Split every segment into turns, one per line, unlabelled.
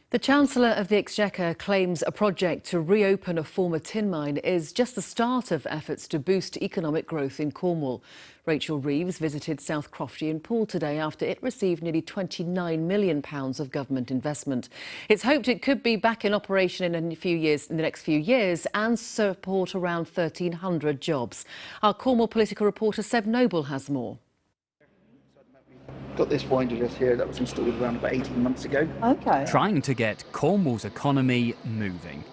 The Chancellor of the Exchequer claims a project to reopen a former tin mine is just the start of efforts to boost economic growth in Cornwall. Rachel Reeves visited South Crofty in Poole today after it received nearly £29 million of government investment. It's hoped it could be back in operation in the next few years and support around 1,300 jobs. Our Cornwall political reporter Seb Noble has more.
Got this winder just here that was installed around about 18 months ago.
Okay.
Trying to get Cornwall's economy moving.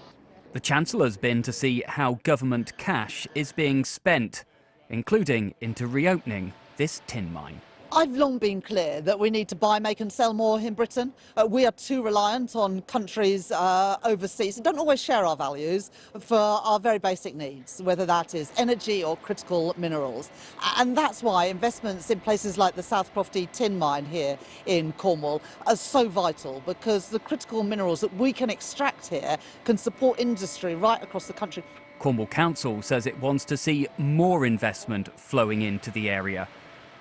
The Chancellor's been to see how government cash is being spent, including into reopening this tin mine.
I've long been clear that we need to buy, make and sell more in Britain. We are too reliant on countries overseas that don't always share our values for our very basic needs, whether that is energy or critical minerals. And that's why investments in places like the South Crofty tin mine here in Cornwall are so vital, because the critical minerals that we can extract here can support industry right across the country.
Cornwall Council says it wants to see more investment flowing into the area.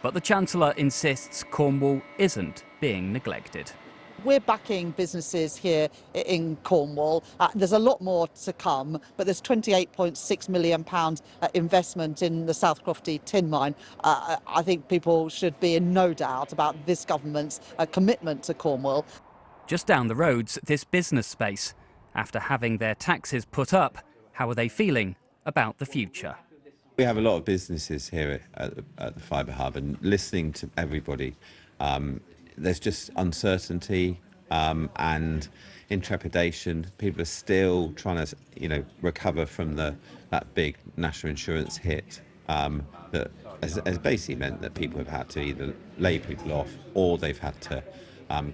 But the Chancellor insists Cornwall isn't being neglected.
We're backing businesses here in Cornwall. There's a lot more to come, but there's £28.6 million investment in the South Crofty tin mine. I think people should be in no doubt about this government's commitment to Cornwall.
Just down the road's this business space. After having their taxes put up, how are they feeling about the future?
We have a lot of businesses here at the Fibre Hub, and listening to everybody, there's just uncertainty and intrepidation. People are still trying to, recover from that big national insurance hit that has basically meant that people have had to either lay people off or they've had to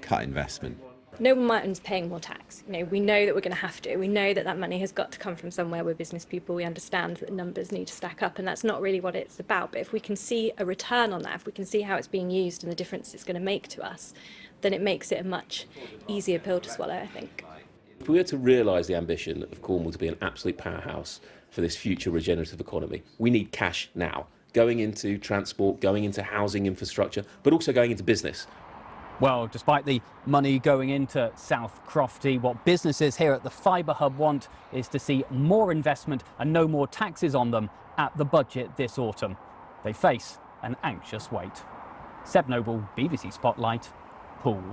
cut investment.
No one's paying more tax. We know that we're going to have to. We know that that money has got to come from somewhere. We're business people. We understand that the numbers need to stack up, and that's not really what it's about. But if we can see a return on that, if we can see how it's being used and the difference it's going to make to us, then it makes it a much easier pill to swallow, I think.
If we were to realise the ambition of Cornwall to be an absolute powerhouse for this future regenerative economy, we need cash now, going into transport, going into housing infrastructure, but also going into business.
Well, despite the money going into South Crofty, what businesses here at the Fibre Hub want is to see more investment and no more taxes on them at the budget this autumn. They face an anxious wait. Seb Noble, BBC Spotlight, Poole.